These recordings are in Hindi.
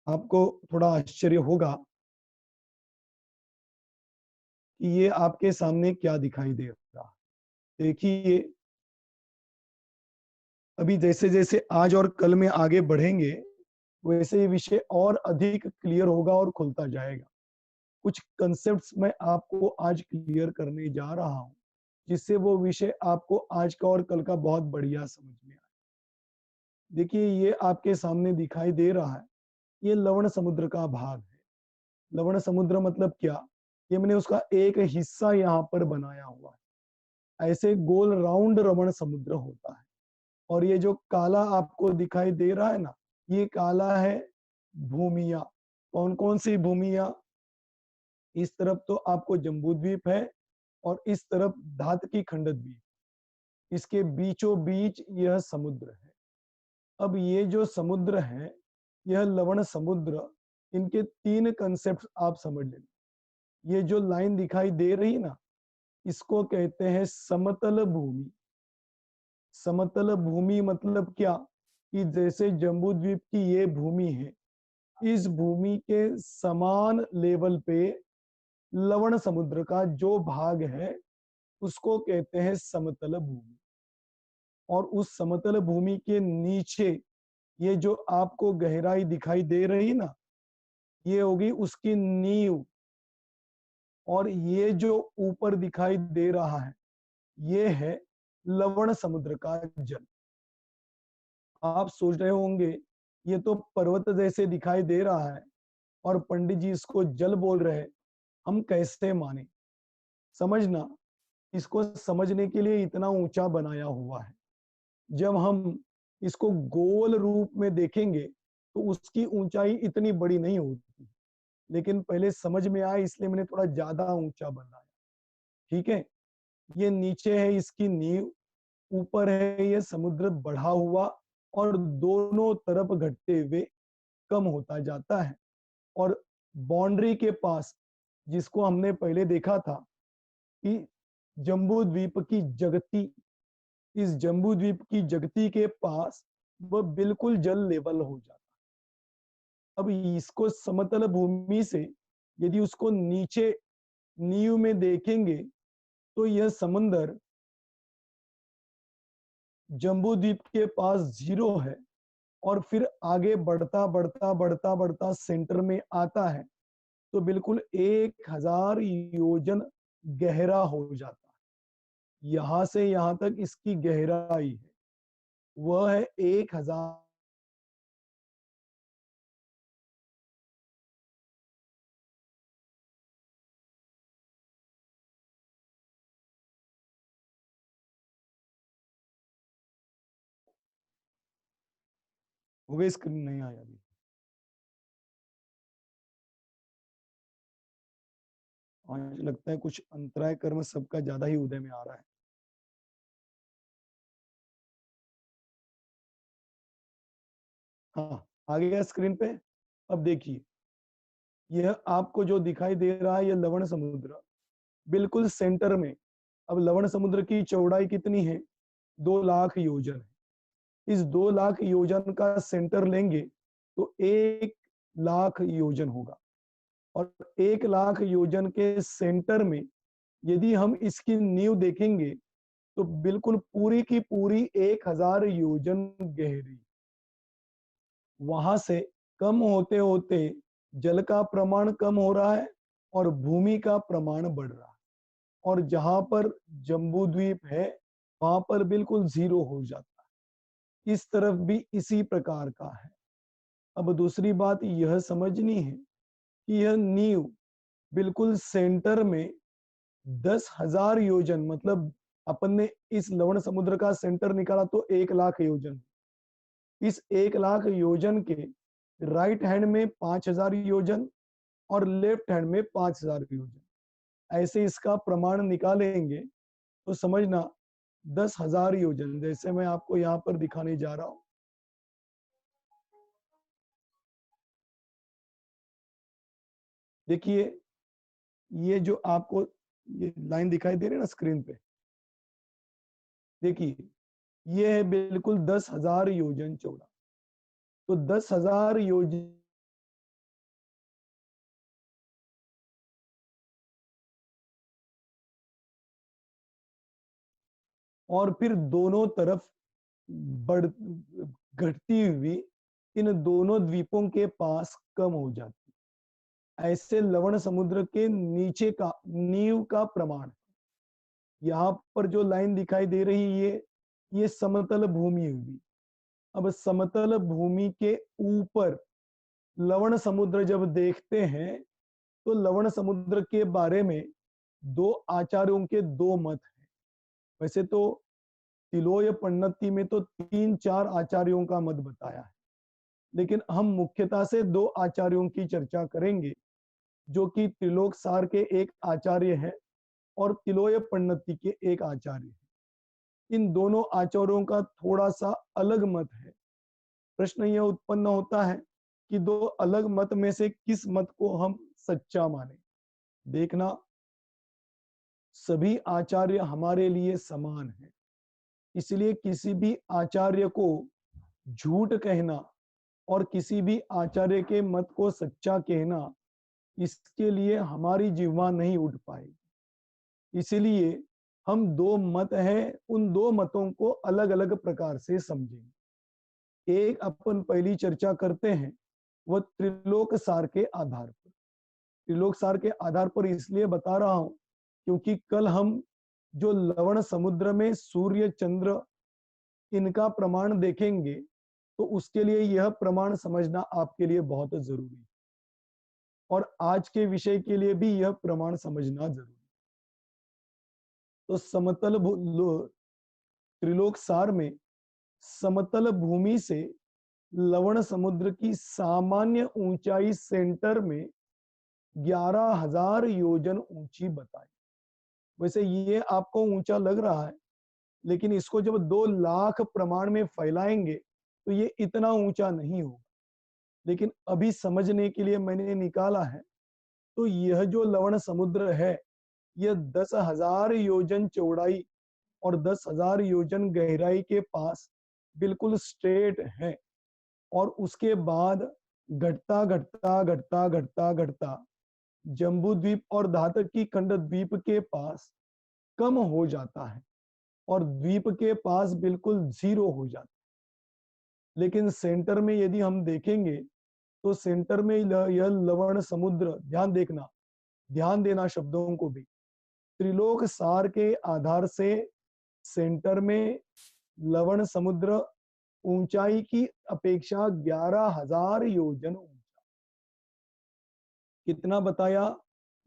आपको थोड़ा आश्चर्य होगा कि ये आपके सामने क्या दिखाई दे रहा है। देखिए, अभी जैसे जैसे आज और कल में आगे बढ़ेंगे, वैसे ये विषय और अधिक क्लियर होगा और खुलता जाएगा। कुछ कंसेप्ट्स मैं आपको आज क्लियर करने जा रहा हूँ, जिससे वो विषय आपको आज का और कल का बहुत बढ़िया समझ में आए। देखिए, ये आपके सामने दिखाई दे रहा है, ये लवण समुद्र का भाग है। लवण समुद्र मतलब क्या? ये मैंने उसका एक हिस्सा यहाँ पर बनाया हुआ है। ऐसे गोल राउंड लवण समुद्र होता है। और ये जो काला आपको दिखाई दे रहा है ना, ये काला है भूमिया। कौन कौन सी भूमिया? इस तरफ तो आपको जम्बू द्वीप है और इस तरफ धात की खंड द्वीप। इसके बीचों बीच यह समुद्र है। अब ये जो समुद्र है, यह लवण समुद्र, इनके तीन कंसेप्ट आप समझ लेना। ये जो लाइन दिखाई दे रही ना, इसको कहते हैं समतल भूमि। समतल भूमि मतलब क्या? कि जैसे जम्बू द्वीप की ये भूमि है, इस भूमि के समान लेवल पे लवण समुद्र का जो भाग है, उसको कहते हैं समतल भूमि। और उस समतल भूमि के नीचे ये जो आपको गहराई दिखाई दे रही ना, ये होगी उसकी नींव। और ये जो ऊपर दिखाई दे रहा है, ये है लवण समुद्र का जल। आप सोच रहे होंगे, ये तो पर्वत जैसे दिखाई दे रहा है और पंडित जी इसको जल बोल रहे हैं, हम कैसे माने? समझना, इसको समझने के लिए इतना ऊंचा बनाया हुआ है। जब हम इसको गोल रूप में देखेंगे तो उसकी ऊंचाई इतनी बड़ी नहीं होती, लेकिन पहले समझ में आए इसलिए मैंने थोड़ा ज्यादा ऊंचा बनाया। ठीक है? ये नीचे है इसकी नींव, ऊपर है ये समुद्र बढ़ा हुआ और दोनों तरफ घटते हुए कम होता जाता है। और बाउंड्री के पास, जिसको हमने पहले देखा था कि जम्बू द्वीप की जगती, इस जम्बू द्वीप की जगती के पास वह बिल्कुल जल लेवल हो जाता। अब इसको समतल भूमि से यदि उसको नीचे नींव में देखेंगे तो यह समंदर जम्बू द्वीप के पास जीरो है और फिर आगे बढ़ता बढ़ता बढ़ता बढ़ता सेंटर में आता है तो बिल्कुल 1000 योजन गहरा हो जाता है। यहां से यहां तक इसकी गहराई है, वह है 1000। हो गई? स्क्रीन नहीं आया अभी? आज लगता है कुछ अंतराय कर्म सबका ज्यादा ही उदय में आ रहा है। हाँ, आ गया स्क्रीन पे। अब देखिए, यह आपको जो दिखाई दे रहा है, यह लवण समुद्र बिल्कुल सेंटर में। अब लवण समुद्र की चौड़ाई कितनी है? 2 लाख योजन है। इस 2 लाख योजन का सेंटर लेंगे तो 1 लाख योजन होगा। और 1 लाख योजन के सेंटर में यदि हम इसकी नींव देखेंगे तो बिल्कुल पूरी की पूरी 1000 योजन गहरी। वहां से कम होते होते जल का प्रमाण कम हो रहा है और भूमि का प्रमाण बढ़ रहा है। और जहां पर जम्बू द्वीप है, वहां पर बिल्कुल जीरो हो जाता है। इस तरफ भी इसी प्रकार का है। अब दूसरी बात यह समझनी है कि यह नींव बिल्कुल सेंटर में 10,000 योजन, मतलब अपन ने इस लवण समुद्र का सेंटर निकाला तो 1 लाख योजन। इस 1 लाख योजन के राइट हैंड में 5,000 योजन और लेफ्ट हैंड में 5,000 योजन। ऐसे इसका प्रमाण निकालेंगे तो समझना 10,000 योजन, जैसे मैं आपको यहाँ पर दिखाने जा रहा हूँ। देखिए, ये जो आपको ये लाइन दिखाई दे रही है ना स्क्रीन पे, देखिए, ये है बिल्कुल 10,000 योजन चौड़ा। तो 10,000 योजन और फिर दोनों तरफ बढ़ घटती हुई इन दोनों द्वीपों के पास कम हो जाती। ऐसे लवण समुद्र के नीचे का नींव का प्रमाण। यहाँ पर जो लाइन दिखाई दे रही है ये समतल भूमि हुई। अब समतल भूमि के ऊपर लवण समुद्र जब देखते हैं तो लवण समुद्र के बारे में दो आचार्यों के दो मत हैं। वैसे तो तिलोय पन्नति में तो 3-4 आचार्यों का मत बताया है, लेकिन हम मुख्यतः से दो आचार्यों की चर्चा करेंगे, जो कि त्रिलोक सार के एक आचार्य है और तिलोय पन्नति के एक आचार्य है। इन दोनों आचार्यों का थोड़ा सा अलग मत है। प्रश्न यह उत्पन्न होता है कि दो अलग मत में से किस मत को हम सच्चा माने। देखना, सभी आचार्य हमारे लिए समान है, इसलिए किसी भी आचार्य को झूठ कहना और किसी भी आचार्य के मत को सच्चा कहना, इसके लिए हमारी जिह्वा नहीं उठ पाएगी। इसलिए हम दो मत हैं, उन दो मतों को अलग अलग प्रकार से समझेंगे। एक अपन पहली चर्चा करते हैं वह त्रिलोक सार के आधार पर। त्रिलोक सार के आधार पर इसलिए बता रहा हूं क्योंकि कल हम जो लवण समुद्र में सूर्य चंद्र इनका प्रमाण देखेंगे तो उसके लिए यह प्रमाण समझना आपके लिए बहुत जरूरी है, और आज के विषय के लिए भी यह प्रमाण समझना जरूरी है। तो त्रिलोक सार में समतल भूमि से लवण समुद्र की सामान्य ऊंचाई सेंटर में 11,000 योजन ऊंची बताई। वैसे ये आपको ऊंचा लग रहा है, लेकिन इसको जब 2 लाख प्रमाण में फैलाएंगे तो ये इतना ऊंचा नहीं होगा। लेकिन अभी समझने के लिए मैंने निकाला है, तो यह जो लवण समुद्र है यह 10,000 योजन चौड़ाई और 10,000 योजन गहराई के पास बिल्कुल स्ट्रेट है, और उसके बाद घटता घटता घटता घटता घटता जम्बू द्वीप और धातकी खंड द्वीप के पास कम हो जाता है और द्वीप के पास बिल्कुल जीरो हो जाता है। लेकिन सेंटर में यदि हम देखेंगे तो सेंटर में यह लवण समुद्र, ध्यान देना शब्दों को भी, त्रिलोक सार के आधार से सेंटर में लवण समुद्र ऊंचाई की अपेक्षा 11,000 योजन ऊंचा। कितना बताया?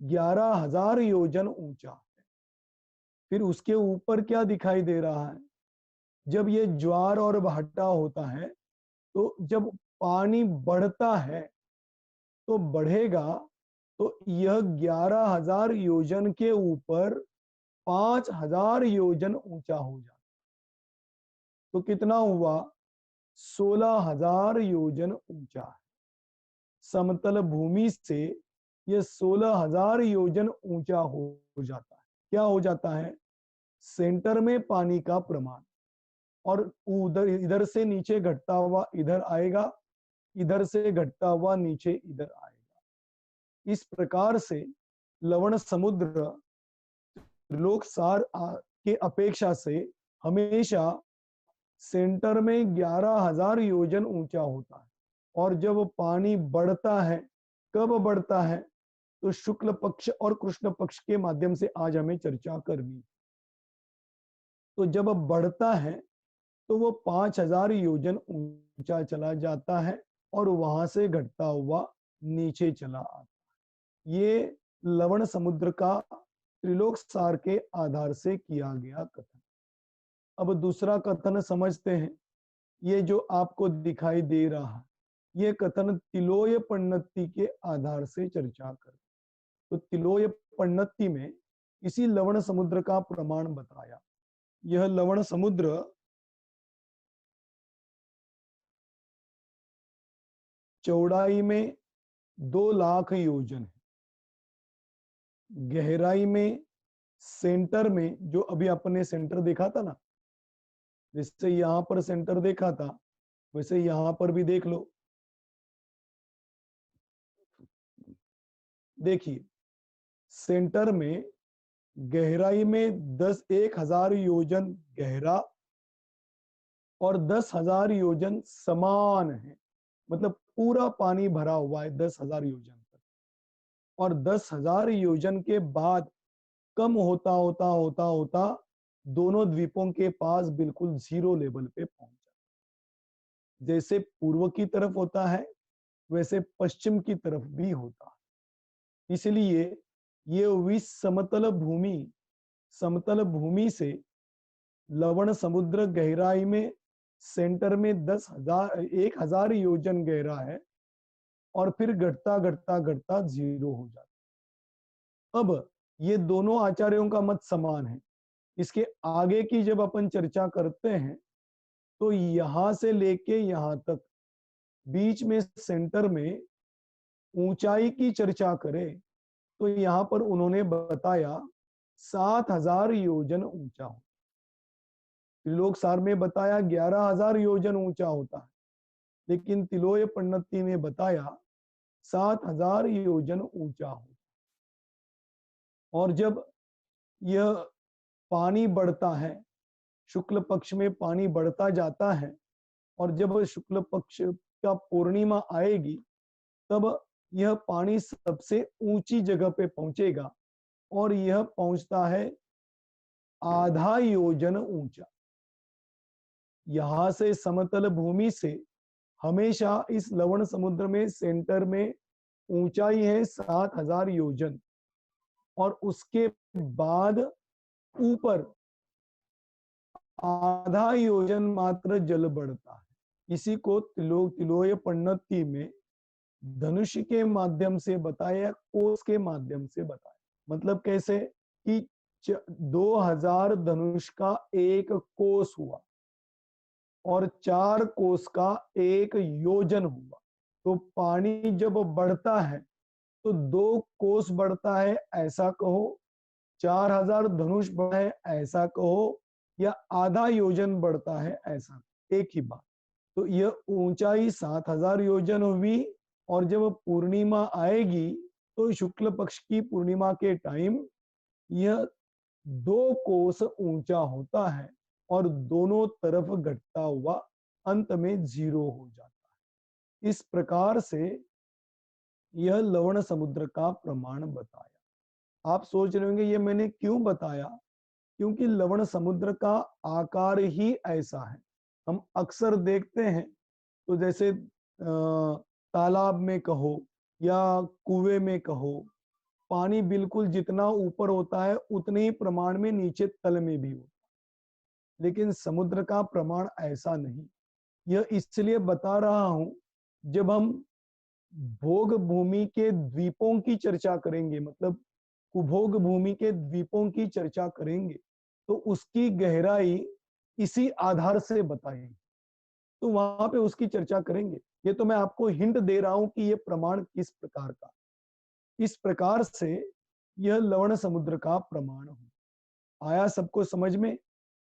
11,000 योजन ऊंचा। फिर उसके ऊपर क्या दिखाई दे रहा है? जब ये ज्वार और भाटा होता है तो जब पानी बढ़ता है तो बढ़ेगा तो यह 11,000 योजन के ऊपर 5,000 योजन ऊंचा हो जाता। तो कितना हुआ? 16,000 योजन ऊंचा है। समतल भूमि से यह 16,000 योजन ऊंचा हो जाता है। क्या हो जाता है? सेंटर में पानी का प्रमाण, और उधर इधर से नीचे घटता हुआ इधर आएगा, इधर से घटता हुआ नीचे इधर आएगा। इस प्रकार से लवण समुद्र त्रिलोक सार के अपेक्षा से हमेशा सेंटर में 11,000 योजन ऊंचा होता है। और जब पानी बढ़ता है, कब बढ़ता है? तो शुक्ल पक्ष और कृष्ण पक्ष के माध्यम से आज हमें चर्चा करनी। तो जब बढ़ता है तो वो 5,000 योजन ऊंचा चला जाता है और वहां से घटता हुआ नीचे चला आता है। ये लवण समुद्र का त्रिलोक सार के आधार से किया गया कथन। अब दूसरा कथन समझते हैं। ये जो आपको दिखाई दे रहा है ये कथन तिलोय पन्नति के आधार से चर्चा कर। तो तिलोय पन्नति में इसी लवण समुद्र का प्रमाण बताया। यह लवण समुद्र चौड़ाई में 2 लाख योजन है, गहराई में सेंटर में, जो अभी अपने सेंटर देखा था ना, जैसे यहां पर सेंटर देखा था वैसे यहां पर भी देख लो। देखिए सेंटर में गहराई में 10,000 योजन गहरा और 10,000 योजन समान है। मतलब पूरा पानी भरा हुआ है 10,000 योजन तक, और 10,000 योजन के बाद कम होता होता होता होता दोनों द्वीपों के पास बिल्कुल जीरो लेवल पे पहुंच जाता। जैसे पूर्व की तरफ होता है वैसे पश्चिम की तरफ भी होता है। इसलिए ये समतल भूमि से लवण समुद्र गहराई में सेंटर में 1,000 योजन गहरा है, और फिर घटता घटता घटता जीरो हो जाता। अब ये दोनों आचार्यों का मत समान है। इसके आगे की जब अपन चर्चा करते हैं तो यहां से लेके यहां तक बीच में सेंटर में ऊंचाई की चर्चा करें तो यहां पर उन्होंने बताया 7,000 योजन ऊंचा हो। त्रिलोक सार में बताया 11,000 योजन ऊंचा होता है, लेकिन तिलोय पन्नति में बताया 7,000 योजन ऊंचा हो। और जब यह पानी बढ़ता है, शुक्ल पक्ष में पानी बढ़ता जाता है, और जब शुक्ल पक्ष का पूर्णिमा आएगी तब यह पानी सबसे ऊंची जगह पे पहुंचेगा, और यह पहुंचता है आधा योजन ऊंचा। यहां से समतल भूमि से हमेशा इस लवण समुद्र में सेंटर में ऊंचाई है 7,000 योजन, और उसके बाद ऊपर आधा योजन मात्र जल बढ़ता है। इसी को तिलोय पन्नति में धनुष के माध्यम से बताया, कोस के माध्यम से बताया। मतलब कैसे कि 2,000 धनुष का एक कोस हुआ और 4 कोस का एक योजन हुआ। तो पानी जब बढ़ता है तो 2 कोस बढ़ता है ऐसा कहो, 4,000 धनुष बढ़ा है ऐसा कहो, या आधा योजन बढ़ता है ऐसा, एक ही बात। तो यह ऊंचाई 7,000 योजन हुई, और जब पूर्णिमा आएगी तो शुक्ल पक्ष की पूर्णिमा के टाइम यह 2 कोस ऊंचा होता है और दोनों तरफ घटता हुआ अंत में जीरो हो जाता है। इस प्रकार से यह लवण समुद्र का प्रमाण बताया। आप सोच रहे होंगे ये मैंने क्यों बताया? क्योंकि लवण समुद्र का आकार ही ऐसा है। हम अक्सर देखते हैं तो जैसे तालाब में कहो या कुएं में कहो, पानी बिल्कुल जितना ऊपर होता है उतने ही प्रमाण में नीचे तल में भी होता है, लेकिन समुद्र का प्रमाण ऐसा नहीं। यह इसलिए बता रहा हूं, जब हम भोग भूमि के द्वीपों की चर्चा करेंगे, मतलब कुभोग भूमि के द्वीपों की चर्चा करेंगे, तो उसकी गहराई इसी आधार से बताएंगे, तो वहां पे उसकी चर्चा करेंगे। ये तो मैं आपको हिंट दे रहा हूं कि ये प्रमाण किस प्रकार का। इस प्रकार से यह लवण समुद्र का प्रमाण हो। आया सबको समझ में?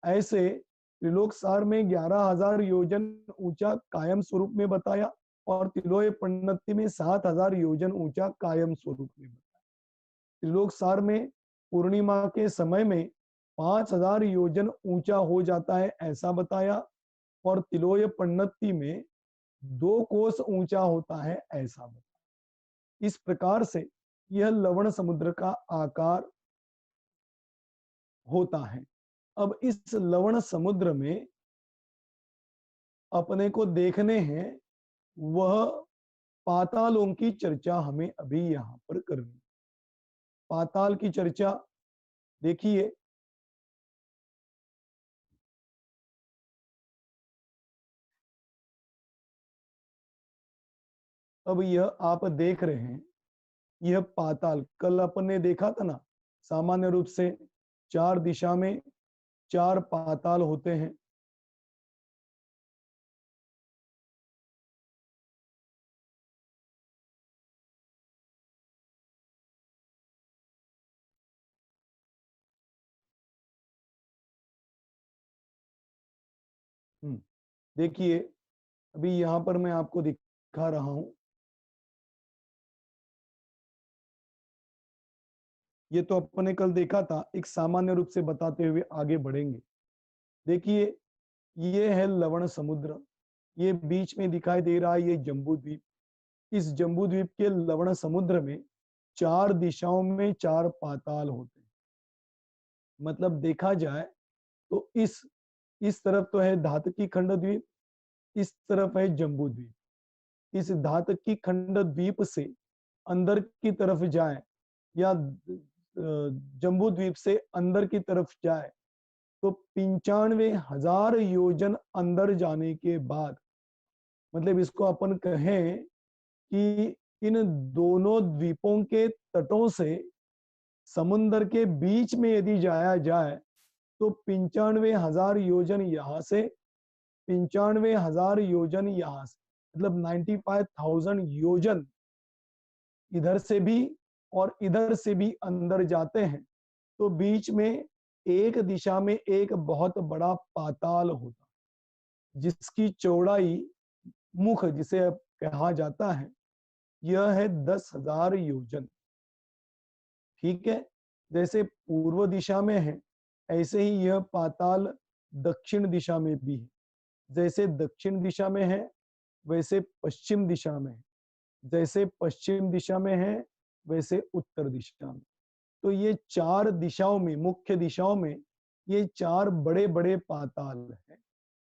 ऐसे त्रिलोक सार में 11,000 योजन ऊंचा कायम स्वरूप में बताया, और तिलोय पन्नति में 7,000 योजन ऊंचा कायम स्वरूप में बताया। त्रिलोक सार में पूर्णिमा के समय में 5,000 योजन ऊंचा हो जाता है ऐसा बताया, और तिलोय पन्नति में 2 कोस ऊंचा होता है ऐसा बताया। इस प्रकार से यह लवण समुद्र का आकार होता है। अब इस लवण समुद्र में अपने को देखने हैं वह पातालों की चर्चा हमें अभी यहां पर करनी। पाताल की चर्चा देखिए, अब यह आप देख रहे हैं, यह पाताल कल अपन ने देखा था ना, सामान्य रूप से 4 दिशा में 4 पाताल होते हैं। देखिए, अभी यहां पर मैं आपको दिखा रहा हूं, ये तो अपने कल देखा था, एक सामान्य रूप से बताते हुए आगे बढ़ेंगे। देखिए, ये है लवण समुद्र, ये बीच में दिखाई दे रहा है ये जम्बू द्वीप। इस जम्बू द्वीप के लवण समुद्र में 4 दिशाओं में 4 पाताल होते हैं। मतलब देखा जाए तो इस तरफ तो है धातकी खंड द्वीप, इस तरफ है जम्बू द्वीप। इस धातकी खंड द्वीप से अंदर की तरफ जाए या जम्बू द्वीप से अंदर की तरफ जाए तो 95,000 योजन अंदर जाने के बाद, मतलब इसको अपन कहें कि इन दोनों द्वीपों के तटों से समुन्दर के बीच में यदि जाया जाए तो 95,000 योजन यहाँ से, 95,000 योजन यहाँ से, मतलब 95,000 योजन इधर से भी और इधर से भी अंदर जाते हैं तो बीच में एक दिशा में एक बहुत बड़ा पाताल होता, जिसकी चौड़ाई मुख जिसे कहा जाता है यह है 10,000 योजन। ठीक है, जैसे पूर्व दिशा में है ऐसे ही यह पाताल दक्षिण दिशा में भी है। जैसे दक्षिण दिशा में है वैसे पश्चिम दिशा में है, जैसे पश्चिम दिशा में है वैसे उत्तर दिशा में। तो ये 4 दिशाओं में, मुख्य दिशाओं में ये 4 बड़े बड़े पाताल हैं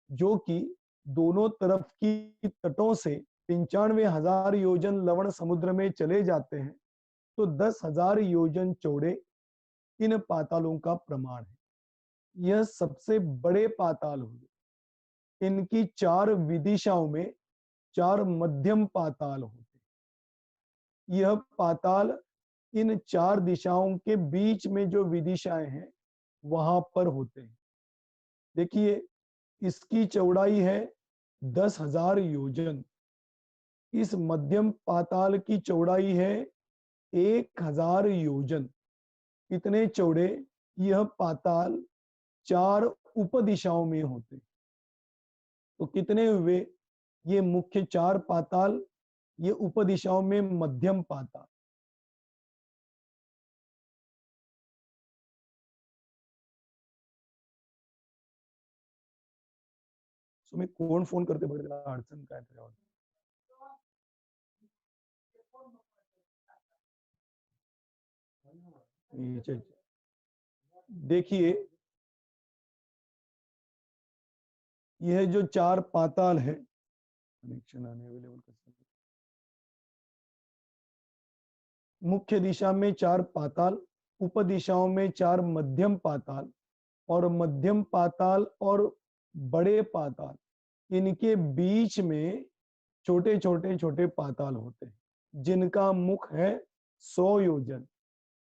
जो कि दोनों तरफ की तटों से 95,000 योजन लवण समुद्र में चले जाते हैं। तो 10,000 योजन चौड़े इन पातालों का प्रमाण है। यह सबसे बड़े पाताल हुए। इनकी 4 विदिशाओं में 4 मध्यम पाताल होते। यह पाताल इन 4 दिशाओं के बीच में जो विदिशाएं हैं वहां पर होते हैं। देखिए, इसकी चौड़ाई है 10,000 योजन। इस मध्यम पाताल की चौड़ाई है 1,000 योजन। इतने चौड़े यह पाताल 4 उपदिशाओं में होते। तो कितने हुए ये मुख्य 4 पाताल, ये उपदिशाओं में मध्यम पाताल। तुम्हें कौन फोन करते बड़े अड़चन काय त्याच्यावर देखिए, यह जो 4 पाताल है, कनेक्शन अनअवेलेबल मुख्य दिशा में 4 पाताल, उपदिशाओं में 4 मध्यम पाताल और मध्यम पाताल और बड़े पाताल इनके बीच में छोटे छोटे छोटे पाताल होते हैं जिनका मुख है 100 योजन,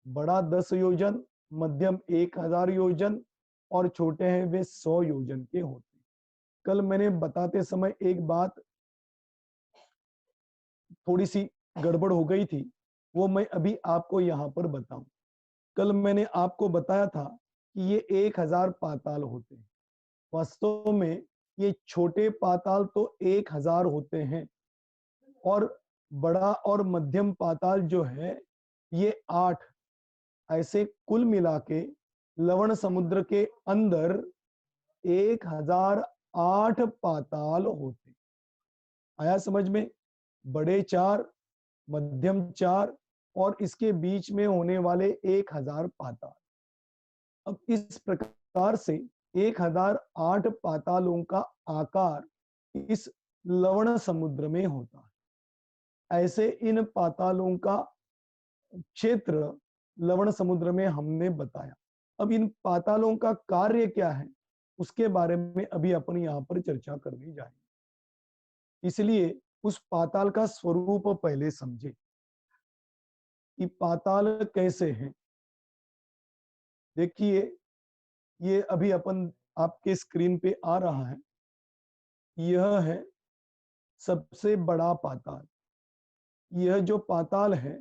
बड़ा 10 योजन, मध्यम 1,000 योजन और छोटे हैं वे 100 योजन के होते हैं। कल मैंने बताते समय एक बात थोड़ी सी गड़बड़ हो गई थी, वो मैं अभी आपको यहाँ पर बताऊं। कल मैंने आपको बताया था कि ये 1,000 पाताल होते हैं। वास्तव में ये छोटे पाताल तो 1,000 होते हैं और बड़ा और मध्यम पाताल जो है ये 8। ऐसे कुल मिला के लवण समुद्र के अंदर 1,008 पाताल होते। आया समझ में? बड़े 4, मध्यम 4 और इसके बीच में होने वाले 1,000 पाताल। अब इस प्रकार से 1,008 पातालों का आकार इस लवण समुद्र में होता है। ऐसे इन पातालों का क्षेत्र लवण समुद्र में हमने बताया। अब इन पातालों का कार्य क्या है उसके बारे में अभी अपन यहाँ पर चर्चा करने जाएंगे। इसलिए उस पाताल का स्वरूप पहले समझे कि पाताल कैसे हैं। देखिए, ये अभी अपन आपके स्क्रीन पे आ रहा है, यह है सबसे बड़ा पाताल। यह जो पाताल है,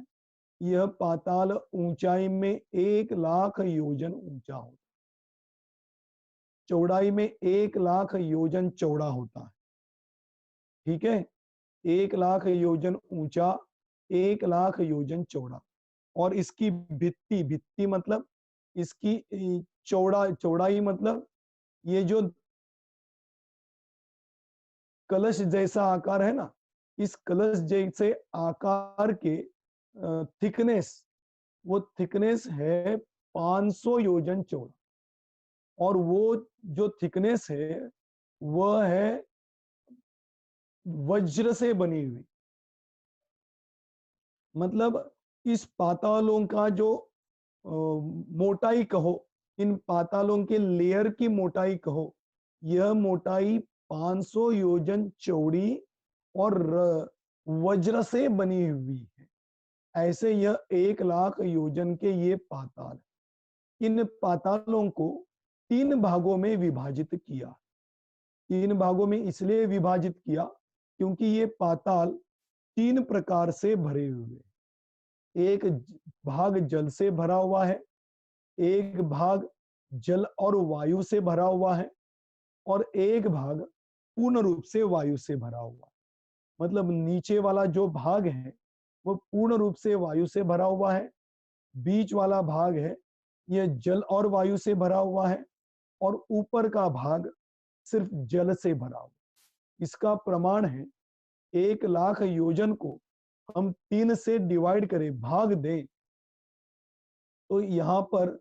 यह पाताल ऊंचाई में 1,00,000 योजन ऊंचा होता, चौड़ाई में 1,00,000 योजन चौड़ा होता है। ठीक है, 1,00,000 योजन ऊंचा, 1,00,000 योजन चौड़ा। और इसकी भित्ति, भित्ति मतलब इसकी चौड़ाई मतलब ये जो कलश जैसा आकार है ना, इस कलश जैसे आकार के थिकनेस, वो थिकनेस है 500 योजन चौड़ा। और वो जो थिकनेस है वह है वज्र से बनी हुई। मतलब इस पातालों का जो मोटाई कहो, इन पातालों के लेयर की मोटाई कहो, यह मोटाई 500 योजन चौड़ी और वज्र से बनी हुई है। ऐसे यह 1 लाख योजन के ये पाताल, इन पातालों को 3 भागों में विभाजित किया। 3 भागों में इसलिए विभाजित किया क्योंकि ये पाताल 3 प्रकार से भरे हुए। एक भाग जल से भरा हुआ है, एक भाग जल और वायु से भरा हुआ है, और एक भाग पूर्ण रूप से वायु से भरा हुआ है। मतलब नीचे वाला जो भाग है वो पूर्ण रूप से वायु से भरा हुआ है, बीच वाला भाग है यह जल और वायु से भरा हुआ है, और ऊपर का भाग सिर्फ जल से भरा हुआ। इसका प्रमाण है 1 लाख योजन को हम 3 से डिवाइड करें, भाग दें, तो यहाँ पर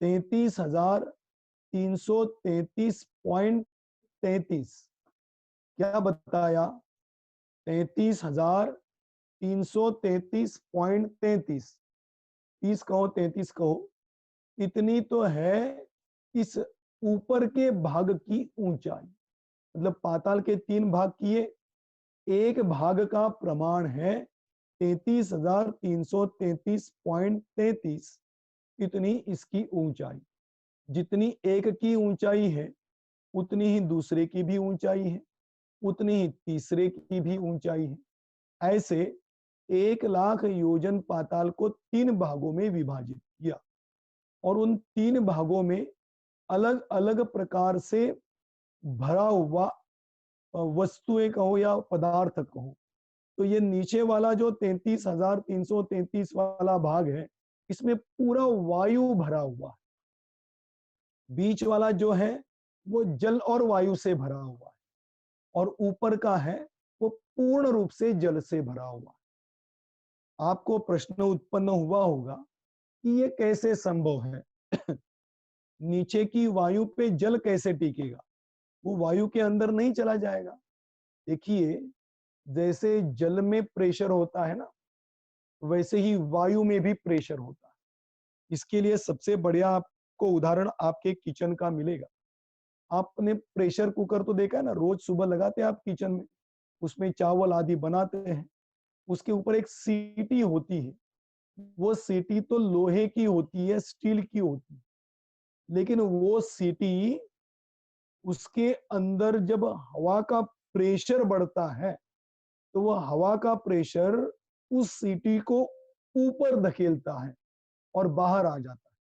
33,333.33 क्या बताया? 33,333.33, 30 कहो 33 कहो, इतनी तो है इस ऊपर के भाग की ऊंचाई। मतलब पाताल के 3 भाग किए, एक भाग का प्रमाण है 33,333.33, इतनी इसकी ऊंचाई। जितनी एक की ऊंचाई है उतनी ही दूसरे की भी ऊंचाई है, उतनी ही तीसरे की भी ऊंचाई है। ऐसे 1 लाख योजन पाताल को 3 भागों में विभाजित किया, और उन 3 भागों में अलग अलग प्रकार से भरा हुआ वस्तुएं कहो या पदार्थ कहो। तो ये नीचे वाला जो 33,333 वाला भाग है, इसमें पूरा वायु भरा हुआ है। बीच वाला जो है वो जल और वायु से भरा हुआ है, और ऊपर का है वो पूर्ण रूप से जल से भरा हुआ है। आपको प्रश्न उत्पन्न हुआ होगा कि ये कैसे संभव है? नीचे की वायु पे जल कैसे टिकेगा? वो वायु के अंदर नहीं चला जाएगा। देखिए, जैसे जल में प्रेशर होता है ना, वैसे ही वायु में भी प्रेशर होता है। इसके लिए सबसे बढ़िया आपको उदाहरण आपके किचन का मिलेगा। आपने प्रेशर कुकर तो देखा है ना, रोज सुबह लगाते हैं आप किचन में, उसमें चावल आदि बनाते हैं। उसके ऊपर एक सीटी होती है, वो सीटी तो लोहे की होती है, स्टील की होती है, लेकिन वो सीटी, उसके अंदर जब हवा का प्रेशर बढ़ता है तो वह हवा का प्रेशर उस सीटी को ऊपर धकेलता है और बाहर आ जाता है।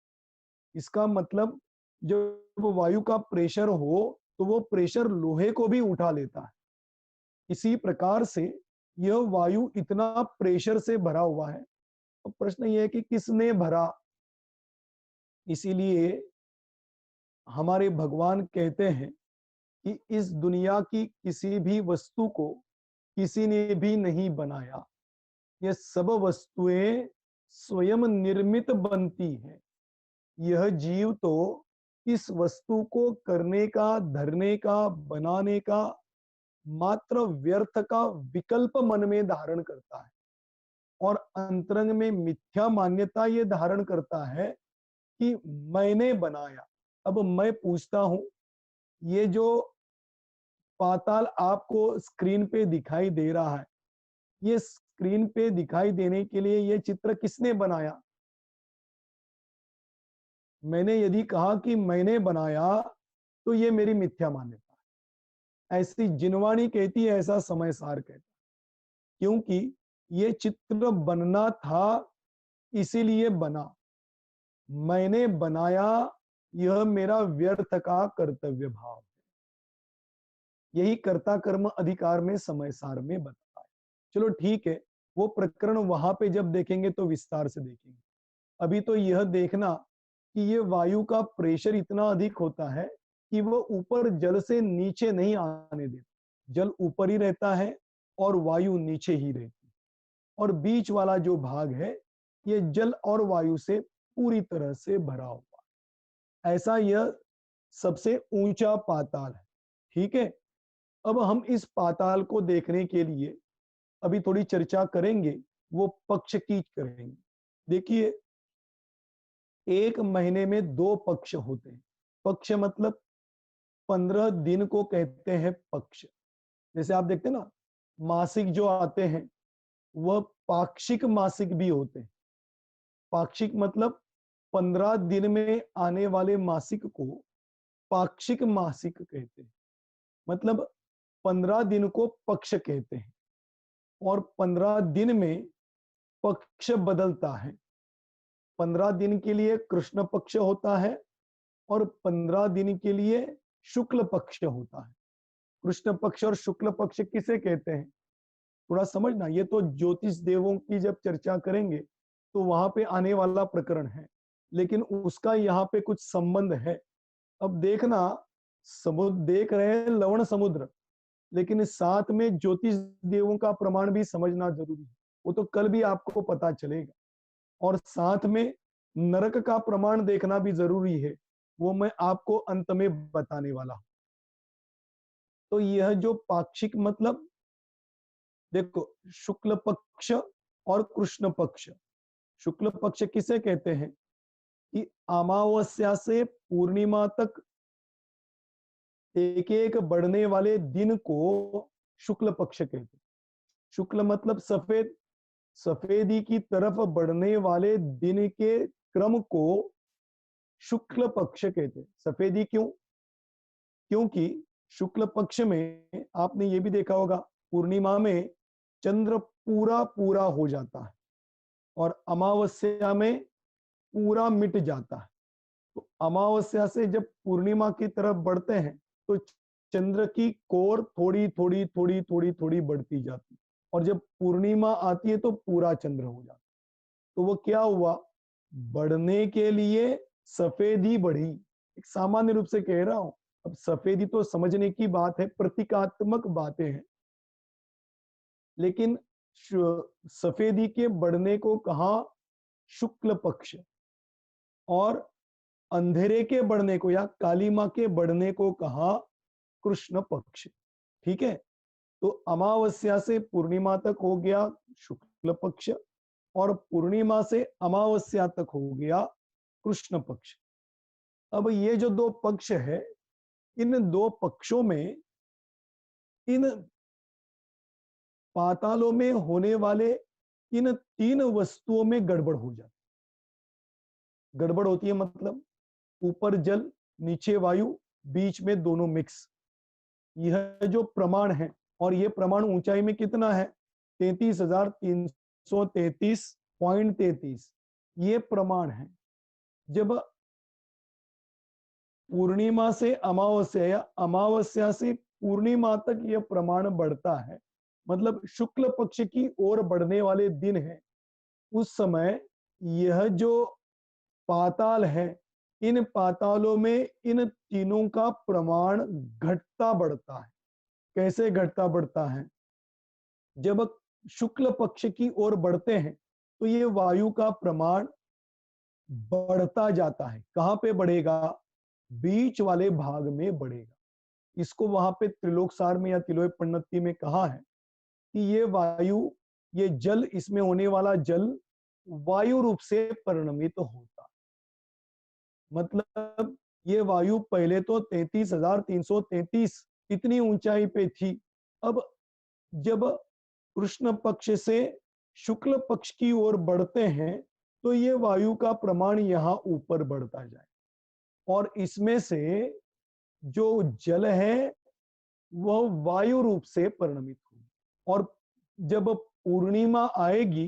इसका मतलब जब वायु का प्रेशर हो तो वो प्रेशर लोहे को भी उठा लेता है। इसी प्रकार से यह वायु इतना प्रेशर से भरा हुआ है। तो प्रश्न यह है कि किसने भरा? इसीलिए हमारे भगवान कहते हैं कि इस दुनिया की किसी भी वस्तु को किसी ने भी नहीं बनाया, ये सब वस्तुएं स्वयं निर्मित बनती हैं। यह जीव तो इस वस्तु को करने का, धरने का, बनाने का मात्र व्यर्थ का विकल्प मन में धारण करता है, और अंतरंग में मिथ्या मान्यता ये धारण करता है कि मैंने बनाया। अब मैं पूछता हूं, ये जो पाताल आपको स्क्रीन पे दिखाई दे रहा है, ये स्क्रीन पे दिखाई देने के लिए ये चित्र किसने बनाया? मैंने यदि कहा कि मैंने बनाया तो ये मेरी मिथ्या मान्यता है। ऐसी जिनवाणी कहती है, ऐसा समय सार कहता है, क्योंकि ये चित्र बनना था इसीलिए बना। मैंने बनाया, यह मेरा व्यर्थ का कर्तव्य भाव है। यही कर्ता कर्म अधिकार में समय सार में बताया है। चलो ठीक है, वो प्रकरण वहां पे जब देखेंगे तो विस्तार से देखेंगे। अभी तो यह देखना कि ये वायु का प्रेशर इतना अधिक होता है कि वो ऊपर जल से नीचे नहीं आने देता। जल ऊपर ही रहता है और वायु नीचे ही रहती है, और बीच वाला जो भाग है ये जल और वायु से पूरी तरह से भरा हुआ। ऐसा यह सबसे ऊंचा पाताल है। ठीक है, अब हम इस पाताल को देखने के लिए अभी थोड़ी चर्चा करेंगे, वो पक्ष की करेंगे। देखिए, एक महीने में 2 पक्ष होते हैं। पक्ष मतलब 15 दिन को कहते हैं पक्ष। जैसे आप देखते हैं ना, मासिक जो आते हैं वह पाक्षिक मासिक भी होते हैं। पाक्षिक मतलब 15 दिन में आने वाले मासिक को पाक्षिक मासिक कहते हैं। मतलब 15 दिन को पक्ष कहते हैं, और 15 दिन में पक्ष बदलता है। 15 दिन के लिए कृष्ण पक्ष होता है और 15 दिन के लिए शुक्ल पक्ष होता है। कृष्ण पक्ष और शुक्ल पक्ष किसे कहते हैं, थोड़ा समझना। ये तो ज्योतिष देवों की जब चर्चा करेंगे तो वहां पे आने वाला प्रकरण है, लेकिन उसका यहाँ पे कुछ संबंध है। अब देखना, समुद्र देख रहे हैं, लवण समुद्र, लेकिन इस साथ में ज्योतिष देवों का प्रमाण भी समझना जरूरी है। वो तो कल भी आपको पता चलेगा। और साथ में नरक का प्रमाण देखना भी जरूरी है, वो मैं आपको अंत में बताने वाला हूं। तो यह जो पाक्षिक मतलब, देखो, शुक्ल पक्ष और कृष्ण पक्ष। शुक्ल पक्ष किसे कहते हैं कि अमावस्या से पूर्णिमा तक एक एक बढ़ने वाले दिन को शुक्ल पक्ष कहते हैं। शुक्ल मतलब सफेद, सफेदी की तरफ बढ़ने वाले दिन के क्रम को शुक्ल पक्ष कहते हैं। सफेदी क्यों? क्योंकि शुक्ल पक्ष में आपने ये भी देखा होगा, पूर्णिमा में चंद्र पूरा पूरा हो जाता है और अमावस्या में पूरा मिट जाता है। तो अमावस्या से जब पूर्णिमा की तरफ बढ़ते हैं तो चंद्र की कोर थोड़ी थोड़ी थोड़ी थोड़ी थोड़ी बढ़ती जाती है, और जब पूर्णिमा आती है तो पूरा चंद्र हो जाता है। तो वो क्या हुआ, बढ़ने के लिए सफेदी बढ़ी। एक सामान्य रूप से कह रहा हूं, अब सफेदी तो समझने की बात है, प्रतीकात्मक बातें हैं, लेकिन सफेदी के बढ़ने को कहा शुक्ल पक्ष, और अंधेरे के बढ़ने को या कालीमा के बढ़ने को कहा कृष्ण पक्ष। ठीक है, तो अमावस्या से पूर्णिमा तक हो गया शुक्ल पक्ष, और पूर्णिमा से अमावस्या तक हो गया कृष्ण पक्ष। अब ये जो 2 पक्ष है, इन 2 पक्षों में इन पातालों में होने वाले इन 3 वस्तुओं में गड़बड़ हो जाती। गड़बड़ होती है मतलब ऊपर जल, नीचे वायु, बीच में दोनों मिक्स। यह जो प्रमाण है, और यह प्रमाण ऊंचाई में कितना है, 33,333.33, ये प्रमाण है। जब पूर्णिमा से अमावस्या या अमावस्या से पूर्णिमा तक यह प्रमाण बढ़ता है, मतलब शुक्ल पक्ष की ओर बढ़ने वाले दिन है, उस समय यह जो पाताल है, इन पातालों में इन तीनों का प्रमाण घटता बढ़ता है। कैसे घटता बढ़ता है, जब शुक्ल पक्ष की ओर बढ़ते हैं तो ये वायु का प्रमाण बढ़ता जाता है। कहां पे बढ़ेगा, बीच वाले भाग में बढ़ेगा। इसको वहां पे त्रिलोकसार में या तिलोय पन्नति में कहा है कि ये वायु, ये जल, इसमें होने वाला जल वायु रूप से परिणमित होता। मतलब ये वायु पहले तो 33,333 इतनी ऊंचाई पे थी। अब जब कृष्ण पक्ष से शुक्ल पक्ष की ओर बढ़ते हैं तो ये वायु का प्रमाण यहां ऊपर बढ़ता जाए, और इसमें से जो जल है वह वायु रूप से परिणमित होगी, और जब पूर्णिमा आएगी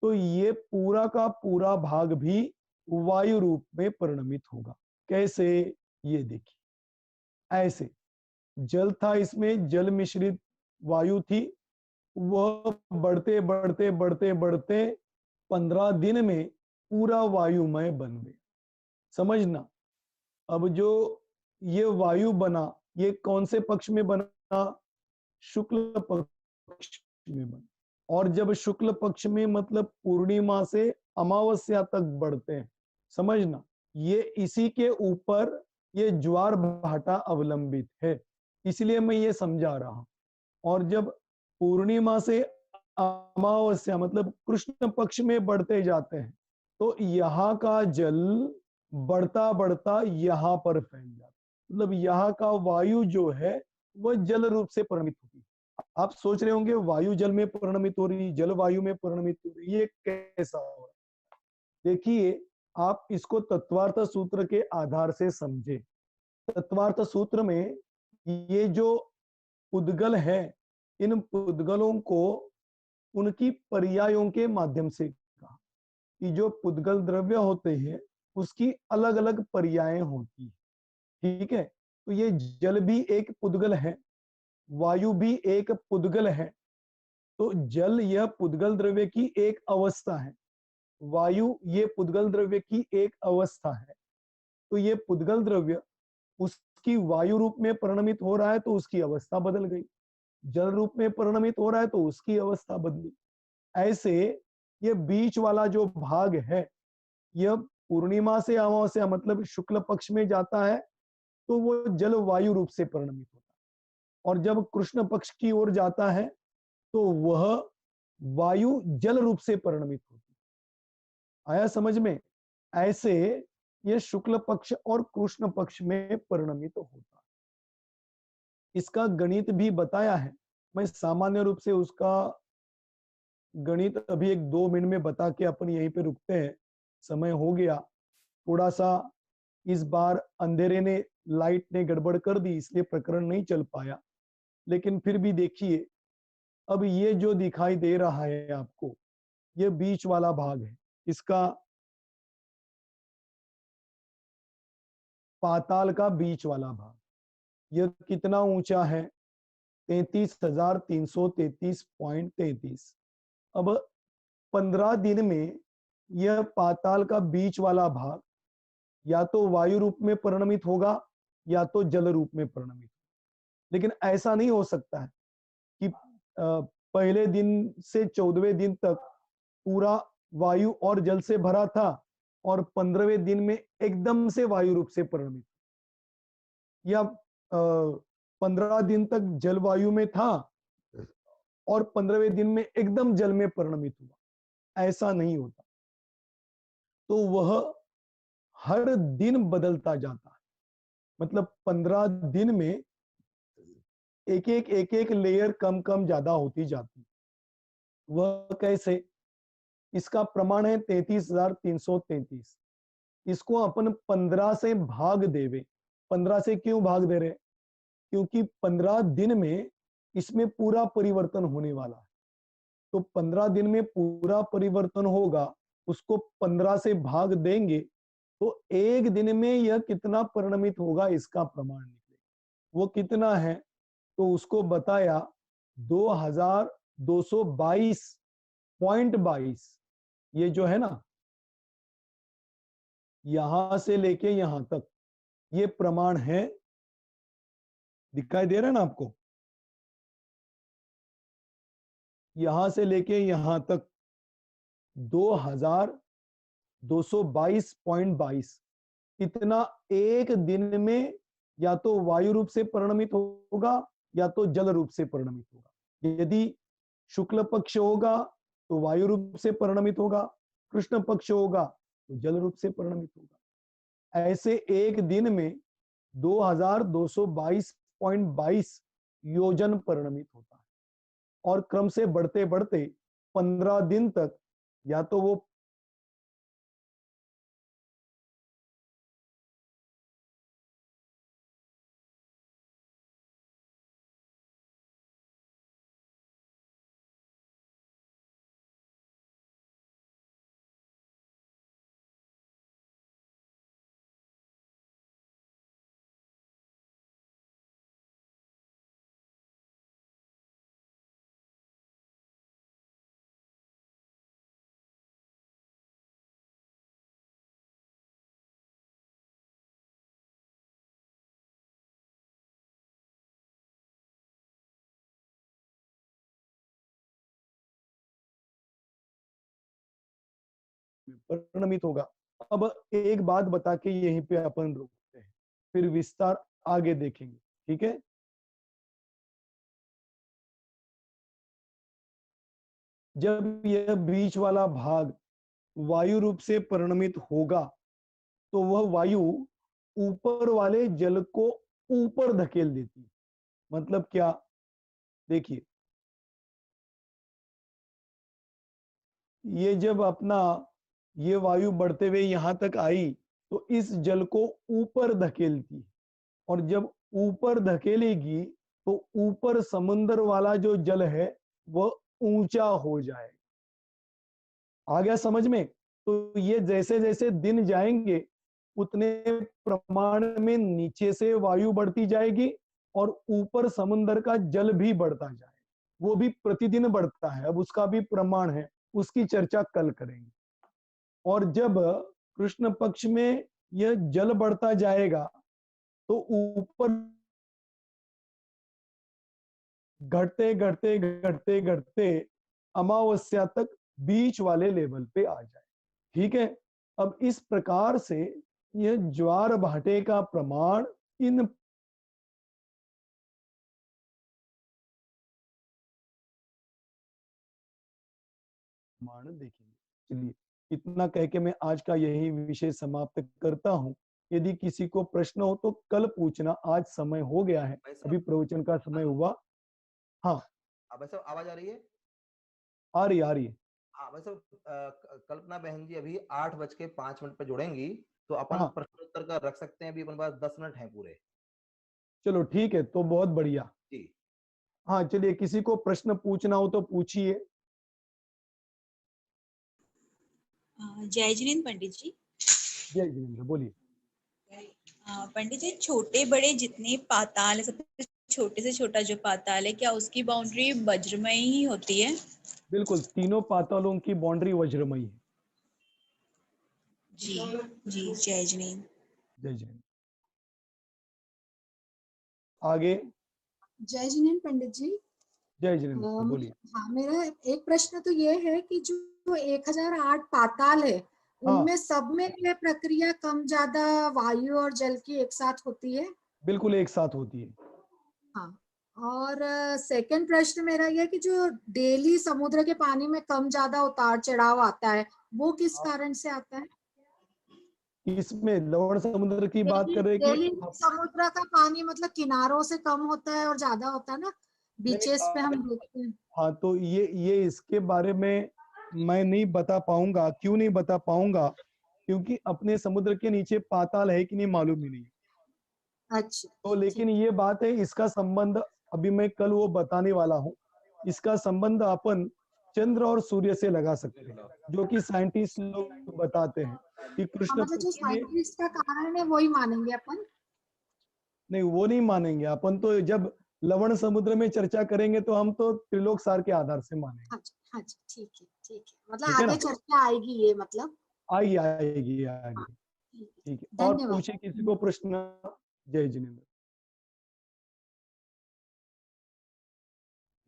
तो ये पूरा का पूरा भाग भी वायु रूप में परिणमित होगा। कैसे, ये देखिए, ऐसे जल था, इसमें जल मिश्रित वायु थी, वह बढ़ते बढ़ते बढ़ते बढ़ते 15 दिन में पूरा वायुमय बन गया। समझना, अब जो ये वायु बना, ये कौन से पक्ष में बना? शुक्ल पक्ष में बना। और जब शुक्ल पक्ष में मतलब पूर्णिमा से अमावस्या तक बढ़ते हैं, समझना, ये इसी के ऊपर ये ज्वार भाटा अवलंबित है, इसलिए मैं ये समझा रहा हूं। और जब पूर्णिमा से अमावस्या मतलब कृष्ण पक्ष में बढ़ते जाते हैं, तो यहाँ का जल बढ़ता बढ़ता यहाँ पर फैल जाता है। मतलब यहाँ का वायु जो है वह जल रूप से परिणमित होती है। आप सोच रहे होंगे वायु जल में परिणमित हो रही, जल वायु में परिणमित हो रही, ये कैसा हो रहा है? देखिए, आप इसको तत्वार्थ सूत्र के आधार से समझे। तत्वार्थ सूत्र में ये जो उद्गल है, इन पुद्गलों को उनकी पर्यायों के माध्यम से कहा कि जो पुद्गल द्रव्य होते हैं उसकी अलग अलग पर्यायें होती है। ठीक है, तो ये जल भी एक पुद्गल है, वायु भी एक पुद्गल है। तो जल यह पुद्गल द्रव्य की एक अवस्था है, वायु ये पुद्गल द्रव्य की एक अवस्था है। तो ये पुद्गल द्रव्य उसकी वायु रूप में परिणमित हो रहा है तो उसकी अवस्था बदल गई, जल रूप में परिणमित हो रहा है तो उसकी अवस्था बदली। ऐसे ये बीच वाला जो भाग है, यह पूर्णिमा से अमावस्या मतलब शुक्ल पक्ष में जाता है तो वो जल वायु रूप से परिणमित होता है, और जब कृष्ण पक्ष की ओर जाता है तो वह वायु जल रूप से परिणमित होती है। आया समझ में? ऐसे ये शुक्ल पक्ष और कृष्ण पक्ष में परिणमित होता है। इसका गणित भी बताया है, मैं सामान्य रूप से उसका गणित अभी 1-2 मिनट में बता के अपन यहीं पे रुकते हैं, समय हो गया थोड़ा सा। इस बार अंधेरे ने, लाइट ने गड़बड़ कर दी, इसलिए प्रकरण नहीं चल पाया। लेकिन फिर भी देखिए, अब ये जो दिखाई दे रहा है आपको, ये बीच वाला भाग है, इसका पाताल का बीच वाला भाग। यह कितना ऊंचा है? 33,333.33। अब 15 दिन में यह पाताल का बीच वाला भाग या तो वायु रूप में परिणमित होगा या तो जल रूप में परिणमित। लेकिन ऐसा नहीं हो सकता है कि पहले दिन से 14वें दिन तक पूरा वायु और जल से भरा था और 15वें दिन में एकदम से वायु रूप से परिणमित, या 15 दिन तक जलवायु में था और 15वें दिन में एकदम जल में परिणमित हुआ, ऐसा नहीं होता। तो वह हर दिन बदलता जाता है, मतलब 15 दिन में एक एक लेयर कम कम ज्यादा होती जाती। वह कैसे? इसका प्रमाण है 33,333। इसको अपन 15 से भाग देवे। 15 से क्यों भाग दे रहे? क्योंकि 15 दिन में इसमें पूरा परिवर्तन होने वाला है। तो 15 दिन में पूरा परिवर्तन होगा, उसको 15 से भाग देंगे तो एक दिन में यह कितना परिणमित होगा इसका प्रमाण निकले। वो कितना है? तो उसको बताया 2222.22। ये जो है ना, यहां से लेके यहां तक ये प्रमाण है। दिखाई दे रहा है ना आपको? यहां से लेके यहां तक 2222.22 इतना एक दिन में या तो वायु रूप से परिणमित होगा या तो जल रूप से परिणमित होगा। यदि शुक्ल पक्ष होगा तो वायु रूप से परिणमित होगा, कृष्ण पक्ष होगा तो जल रूप से परिणमित होगा। ऐसे एक दिन में 2222.22 योजन परिणमित होता है, और क्रम से बढ़ते बढ़ते 15 दिन तक या तो वो परिणमित होगा। अब एक बात बता के यहीं पे अपन रुकते हैं, फिर विस्तार आगे देखेंगे, ठीक है। जब यह बीच वाला भाग वायु रूप से परिणमित होगा तो वह वायु ऊपर वाले जल को ऊपर धकेल देती है। मतलब क्या, देखिए, ये जब अपना ये वायु बढ़ते हुए यहां तक आई तो इस जल को ऊपर धकेलती, और जब ऊपर धकेलेगी तो ऊपर समुद्र वाला जो जल है वह ऊंचा हो जाए। आ गया समझ में? तो ये जैसे जैसे दिन जाएंगे उतने प्रमाण में नीचे से वायु बढ़ती जाएगी और ऊपर समुद्र का जल भी बढ़ता जाए, वो भी प्रतिदिन बढ़ता है। अब उसका भी प्रमाण है, उसकी चर्चा कल करेंगे। और जब कृष्ण पक्ष में यह जल बढ़ता जाएगा तो ऊपर घटते घटते घटते घटते अमावस्या तक बीच वाले लेवल पे आ जाए, ठीक है। अब इस प्रकार से यह ज्वार भाटे का प्रमाण इन प्रमाण देखेंगे। चलिए, इतना कह के मैं आज का यही विषय समाप्त करता हूं। यदि किसी को प्रश्न हो तो कल पूछना, आज समय हो गया है, अभी प्रवचन का समय हुआ। हाँ, अब ऐसा आवाज आ रही है? आ रही है। हाँ वैसे कल्पना बहन जी अभी 8:05 पे जुड़ेंगी, तो अपन हाँ, प्रश्नोत्तर का रख सकते हैं। अभी अपन पास 10 मिनट हैं पूरे। चलो ठीक है, तो बहुत बढ़िया। जी। हाँ, चलिए, किसी को प्रश्न पूछना हो तो पूछिए। जय जिनेन्द्र पंडित जी। जय जिनेन्द्र, बोलिए। पंडित जी, छोटे बड़े जितने पाताल है, सबसे छोटे से छोटा जो पाताल है, क्या उसकी बाउंड्री वज्रमय ही होती है? बिल्कुल, तीनों पातालों की बाउंड्री वज्रमयी है। जी जी, जय जिनेन्द्र। जय जिनेन्द्र। आगे। जय जिनेन्द्र पंडित जी। जय जिनेन्द्र, बोलिए। हाँ, मेरा एक प्रश्न तो ये है कि जो 1008 पाताल है, हाँ, उनमें सब में यह प्रक्रिया कम ज्यादा वायु और जल की एक साथ होती है? बिल्कुल एक साथ होती है। हाँ। और सेकंड प्रश्न मेरा यह कि जो डेली समुद्र के पानी में कम ज्यादा उतार चढ़ाव आता है, वो किस कारण से आता है? इसमें लवण समुद्र की बात कर रहे डेली कि समुद्र का पानी मतलब किनारों से कम होता है और ज्यादा होता है ना, बीचेस पे हम देखते हैं। हाँ, तो ये इसके बारे में मैं नहीं बता पाऊंगा। क्यों नहीं बता पाऊंगा? क्योंकि अपने समुद्र के नीचे पाताल है कि नहीं मालूम ही नहीं। अच्छा, तो लेकिन ये बात है, इसका संबंध अभी मैं कल वो बताने वाला हूँ। इसका संबंध अपन चंद्र और सूर्य से लगा सकते हैं, जो कि साइंटिस्ट लोग बताते हैं कि कृष्ण मतलब जो पक्ष में। साइंटिस्ट का कारण है वही मानेंगे अपन? नहीं, वो नहीं मानेंगे अपन। तो जब लवण समुद्र में चर्चा करेंगे तो हम तो त्रिलोक सार के आधार से मानेंगे। अच्छा अच्छा, ठीक है ठीक है, मतलब ठीक है आगे ना? चर्चा आएगी ये, मतलब। आएगी आएगी आएगी। हाँ, ठीक है, ठीक है, और धन्यवाद। पूछे किसी को प्रश्न। जय जिनेन्द्र।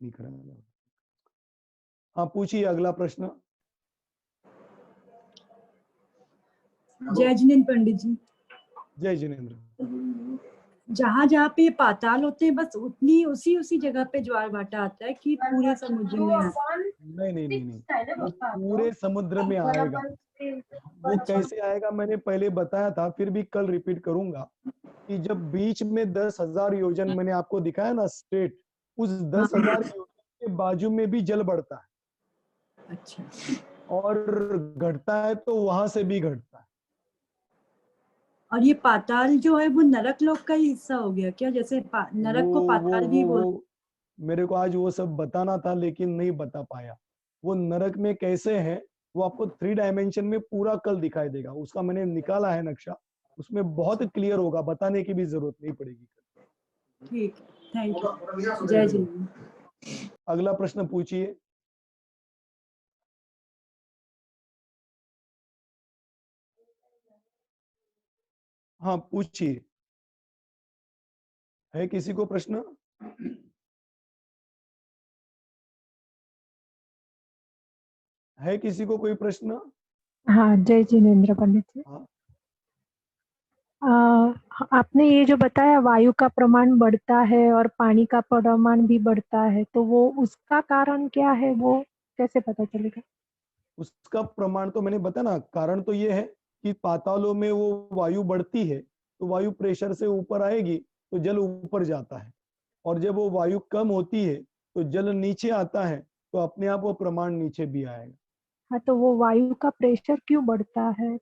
नहीं करा मैंने। हाँ, पूछिए अगला प्रश्न। जय जिनेन्द्र पंडित जी। जय जिनेन्द्र। जहाँ जहाँ पे पाताल होते हैं बस उतनी उसी जगह पे ज्वार भाटा आता है कि पूरे समुद्र में आता है? नहीं नहीं नहीं नहीं, वो पूरे समुद्र में आएगा। वो कैसे आएगा मैंने पहले बताया था, फिर भी कल रिपीट करूंगा कि जब बीच में 10,000 योजन मैंने आपको दिखाया ना स्ट्रेट, उस 10,000 योजन के बाजू में भी जल बढ़ता है। अच्छा। और घटता है तो वहां से भी घटता है। और ये पाताल जो है वो नरक लोक का ही हिस्सा हो गया क्या? जैसे नरक को पाताल भी बोलते। मेरे को आज वो सब बताना था लेकिन नहीं बता पाया। वो नरक में कैसे है वो आपको 3 डायमेंशन में पूरा कल दिखाई देगा। उसका मैंने निकाला है नक्शा, उसमें बहुत क्लियर होगा, बताने की भी जरूरत नहीं पड़ेगी। ठीक है, थैंक यू। जय जिनेन्द्र। अगला प्रश्न पूछिए। हाँ, पूछिए। है किसी को प्रश्न? है किसी को कोई प्रश्न? हाँ, जय जिनेन्द्र पंडित जी। हाँ आपने ये जो बताया वायु का प्रमाण बढ़ता है और पानी का प्रमाण भी बढ़ता है, तो वो उसका कारण क्या है, वो कैसे पता चलेगा? उसका प्रमाण तो मैंने बताया ना, कारण तो ये है कि पातालों में वो वायु बढ़ती है तो वायु प्रेशर से ऊपर आएगी तो जल ऊपर जाता है, और जब वो वायु कम होती है तो जल नीचे आता है तो अपने आप वो प्रमाण नीचे भी आएगा। हाँ, तो वो वायु का प्रेशर क्यों बढ़ता है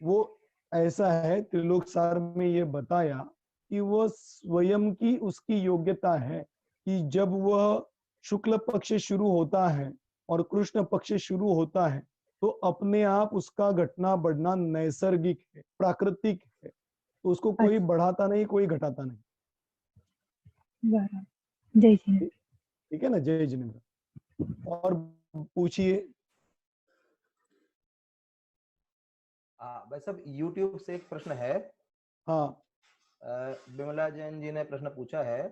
वो ऐसा है, त्रिलोक सार में ये बताया कि वो स्वयं की उसकी योग्यता है कि जब वह शुक्ल पक्ष शुरू होता है और कृष्ण पक्ष शुरू होता है तो अपने आप उसका घटना बढ़ना नैसर्गिक है, प्राकृतिक है, तो उसको कोई बढ़ाता नहीं, कोई घटाता नहीं। बराबर। जय जी। ठीक है ना, जय जिनेन्द्र। और पूछिए। भाई साहब YouTube से एक प्रश्न है। हाँ विमला जैन जी ने प्रश्न पूछा है,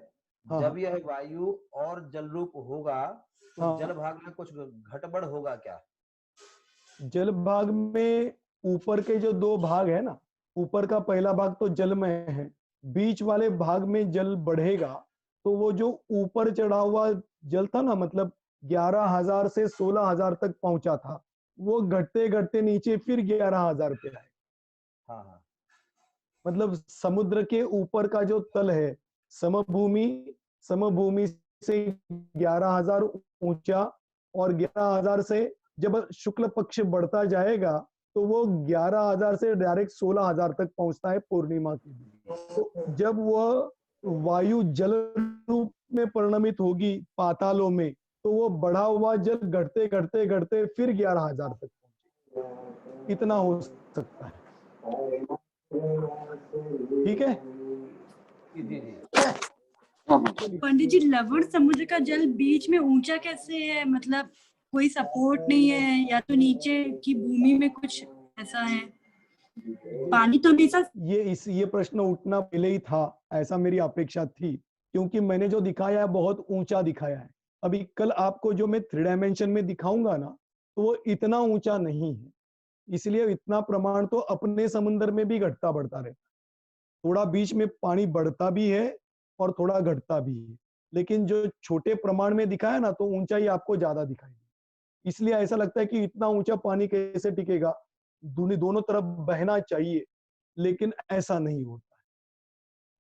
हाँ जब हाँ यह वायु और जल रूप होगा तो हाँ। जल भाग में कुछ घटबढ़ होगा क्या? जल भाग में ऊपर के जो दो भाग है ना, ऊपर का पहला भाग तो जल में है, बीच वाले भाग में जल बढ़ेगा तो वो जो ऊपर चढ़ा हुआ जल था ना, मतलब 11,000 से 16,000 तक पहुंचा था, वो घटते घटते नीचे फिर 11,000 पे आए। हाँ हाँ मतलब समुद्र के ऊपर का जो तल है, समभूमि, समभूमि से 11,000 ऊंचा, और 11,000 से जब शुक्ल पक्ष बढ़ता जाएगा तो वो 11,000 से डायरेक्ट 16,000 तक पहुंचता है पूर्णिमा के दिन। तो जब वह वायु जल रूप में परिणमित होगी पातालों में तो वो बढ़ा हुआ जल घटते घटते घटते फिर 11,000 तक पहुंचे। इतना हो सकता है। ठीक है जी जी जी। पंडित जी, लवण समुद्र का जल बीच में ऊंचा कैसे है? मतलब कोई सपोर्ट नहीं है, या तो नीचे की भूमि में कुछ ऐसा है? पानी तो हमेशा ये प्रश्न उठना पहले ही था, ऐसा मेरी अपेक्षा थी, क्योंकि मैंने जो दिखाया है बहुत ऊंचा दिखाया है। अभी कल आपको जो मैं 3 डायमेंशन में दिखाऊंगा ना, तो वो इतना ऊंचा नहीं है, इसलिए इतना प्रमाण तो अपने समुद्र में भी घटता बढ़ता रहता है। थोड़ा बीच में पानी बढ़ता भी है और थोड़ा घटता भी है, लेकिन जो छोटे प्रमाण में दिखाया ना तो ऊंचाई आपको ज्यादा दिखाई दी। इसलिए ऐसा लगता है कि इतना ऊंचा पानी कैसे टिकेगा, दोनों तरफ बहना चाहिए, लेकिन ऐसा नहीं होता है।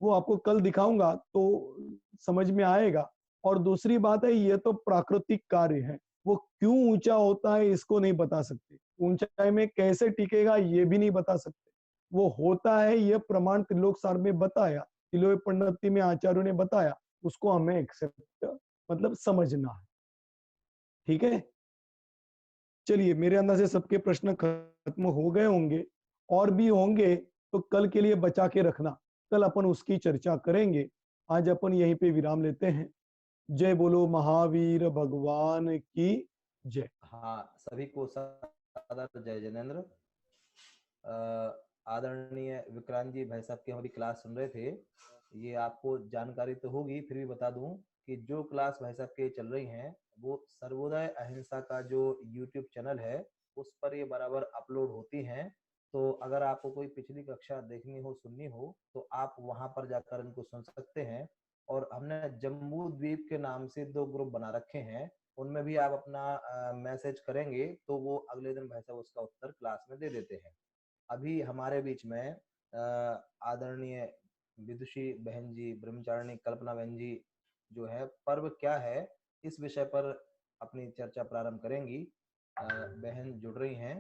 वो आपको कल दिखाऊंगा तो समझ में आएगा। और दूसरी बात है, ये तो प्राकृतिक कार्य है, वो क्यों ऊंचा होता है इसको नहीं बता सकते, ऊंचाई में कैसे टिकेगा ये भी नहीं बता सकते। वो होता है, ये प्रमाण त्रिलोक सार में बताया, तिलोक पंडिती में आचार्यों ने बताया, उसको हमें एक्सेप्ट मतलब समझना है। ठीक है, चलिए, मेरे अंदर से सबके प्रश्न खत्म हो गए होंगे, और भी होंगे तो कल के लिए बचा के रखना, कल अपन उसकी चर्चा करेंगे। आज अपन यहीं पे विराम लेते हैं। जय बोलो महावीर भगवान की जय। हाँ, सभी को सादर जय जिनेन्द्र। आदरणीय विक्रांत जी भाई साहब की हमारी क्लास सुन रहे थे। ये आपको जानकारी तो होगी, फिर भी बता दूं कि जो क्लास भाई साहब के चल रही हैं वो सर्वोदय अहिंसा का जो YouTube चैनल है उस पर ये बराबर अपलोड होती हैं। तो अगर आपको कोई पिछली कक्षा देखनी हो, सुननी हो, तो आप वहां पर जाकर इनको सुन सकते हैं। और हमने जम्बू द्वीप के नाम से 2 ग्रुप बना रखे हैं, उनमें भी आप अपना मैसेज करेंगे तो वो अगले दिन भाई साहब उसका उत्तर क्लास में दे देते हैं। अभी हमारे बीच में आदरणीय विदुषी बहन जी, ब्रह्मचारिणी कल्पना बहन जी जो है पर्व क्या है इस विषय पर अपनी चर्चा प्रारंभ करेंगी। बहन जुड़ रही हैं।